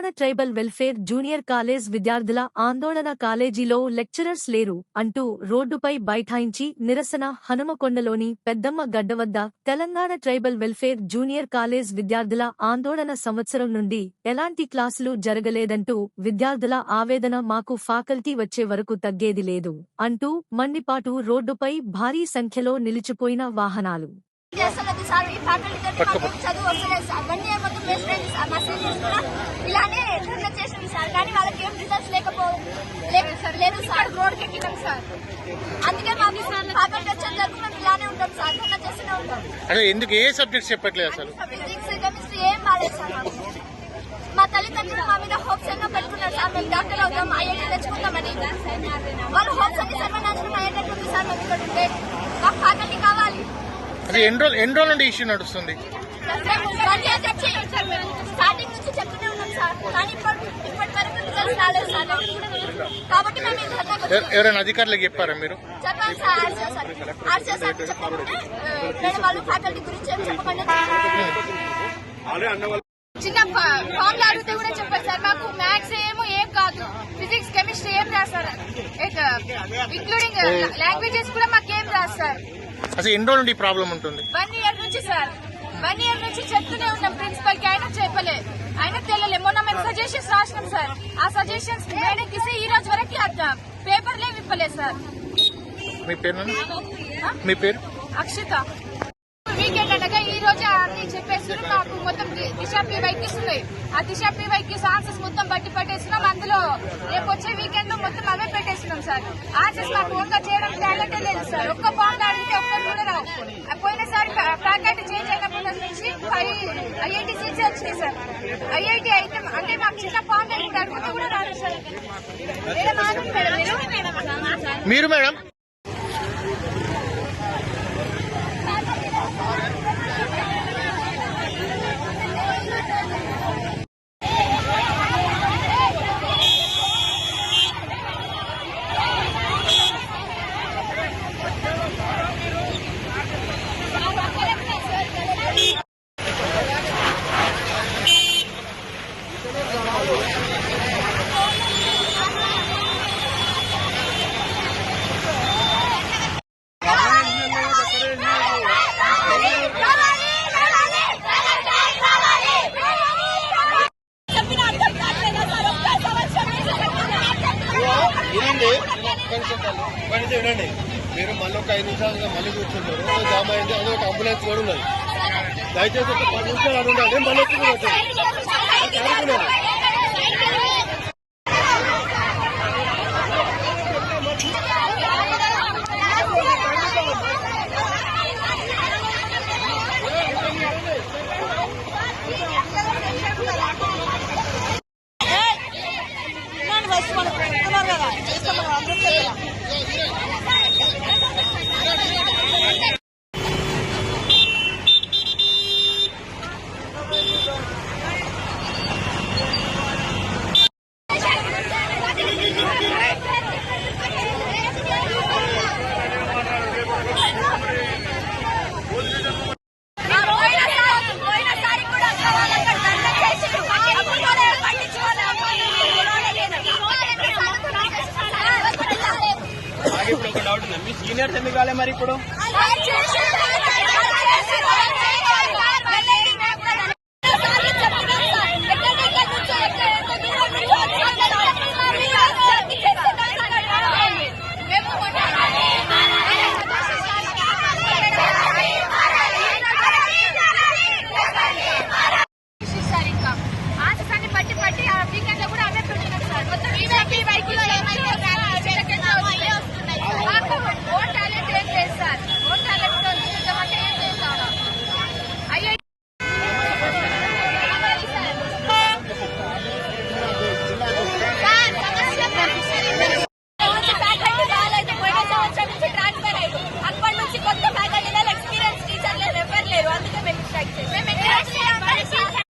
Telangana tribal welfare junior college విద్యార్థుల ఆందోళన కాలేజీలో లెక్చరర్స్ లేరు అంటూ రోడ్డుపై బైఠాయించి నిరసన హనుమకొండలోని పెద్దమ్మ గడ్డ వద్ద Telangana tribal welfare junior college విద్యార్థుల ఆందోళన సంవత్సరం నుండి ఎలాంటి క్లాసులు జరగలేదంటూ విద్యార్థుల ఆవేదన మాకు ఫ్యాకల్టీ వచ్చే వరకు తగ్గేది లేదు అంటూ మండిపాటు రోడ్డుపై భారీ సంఖ్యలో నిలిచిపోయిన వాహనాలు చేస్తున్నది సార్ ఈ ఫ్యాకల్టీ చదువు వస్తలేదు సార్ 1 ఇయర్ మొత్తం బెస్ట్ ఫ్రెండ్స్ మా సీనియర్స్ కూడా ఇలానే ధర్నా చేసింది సార్ కానీ వాళ్ళకి ఏం రిజల్ట్స్ లేదు సార్ రోడ్కి ఎక్కినాం సార్ అందుకే మాకు ఫ్యాకల్టీ వచ్చేంత వరకు మేము ఇలానే ఉంటాం సార్ ధర్నా చేస్తూనే ఉంటాం. అదే ఎందుకు ఏ సబ్జెక్ట్స్ చెప్పట్లేదు అసలు ఫిజిక్స్ కెమిస్ట్రీ ఏం బాలేదు సార్ మా తల్లిదండ్రులు మా మీద హోప్స్ ఎన్నో పెట్టుకున్నారు సార్ మేము డాక్టర్ అవుతాం ఐఐటీ తెచ్చుకుంటామని వాళ్ళు హోప్స్ అన్ని సర్వనాశనం అయ్యేటట్టుంది సార్ మేము ఇక్కడ ఉంటే మాకు ఫ్యాకల్టీ కావాలి. అది ఎన్ని రోజుల నుండి ఇష్యూ నడుస్తుంది స్టార్టింగ్ నుంచి చెప్తూనే ఉన్నాం సార్ కానీ ఇప్పటి వరకు రిజల్ట్స్ రాలేదు సార్ కాబట్టి మేము ఎవరైనా అధికారులకు చెప్పారా మీరు చెప్పాలి సార్ ఆర్సీ సార్ చెప్పమంటే వేరే వాళ్ళు ఫ్యాకల్టీ గురించి ఏం చెప్పకుండా చిన్న ఫామ్లు అడిగితే కూడా చెప్పారు సార్ మాకు మ్యాథ్స్ ఏం కాదు ఫిజిక్స్ కెమిస్ట్రీ ఏం రాస్తారు ఇంక్లూడింగ్ లాంగ్వేజెస్ కూడా మాకేం రాస్తారు. అసలు ఎన్ని రోజుల నుండి ప్రాబ్లం ఉంటుంది 1 ఇయర్ నుంచి సార్ 1 ఇయర్ నుంచి చెప్తూనే ఉన్నాం ప్రిన్సిపల్ కి అయినా చెప్పలే అయినా తెలియలే మొన్న మేము సజెషన్స్ రాసినాం సార్ ఆ సజెషన్స్ మేడంకి ఈ రోజు వరకు అర్థం పేపర్లే విప్పలేదు సార్. మీ పేరు అక్షిత. వీకెండ్ అనగా ఈ రోజు అన్ని చెప్పేసి మాకు మొత్తం దిశ పీవైకి ఇస్తున్నాయి ఆ దిశ పీవైకి ఆన్సర్స్ మొత్తం బట్టి పట్టేస్తున్నాం అందులో రేపు వచ్చే వీకెండ్ లో మొత్తం అవే పెట్టేస్తున్నాం సార్. ఆన్సర్స్ మాకు ఒక్క చేయడం టాలెంటే లేదు సార్ ఒక్క బాండ్ అడిగితే ఒక్కరు కూడా రావు. పోయినసారి ఫ్యాకల్టీ చేంజ్ అయినప్పటి నుంచి ఐఐటీ సీట్స్ వచ్చినాయి సార్ ఐఐటీ అయితే అంటే మాకు చిన్న బాండ్ అడిగితే కూడా రాదు సార్. మీరు మేడం వినండి మీరు మళ్ళీ ఒక 5 నిమిషాలుగా మళ్ళీ కూర్చుంటారు జామ్ అయింది అదే ఒక అంబులెన్స్ కూడా ఉన్నది దయచేసి ఒక 10 నిమిషాలు అది ఉండాలి మళ్ళీ ఇప్పుడు ఒక డౌట్ ఉంది మీ సీనియర్స్ ఎందుకు కాలే మరి ఇప్పుడు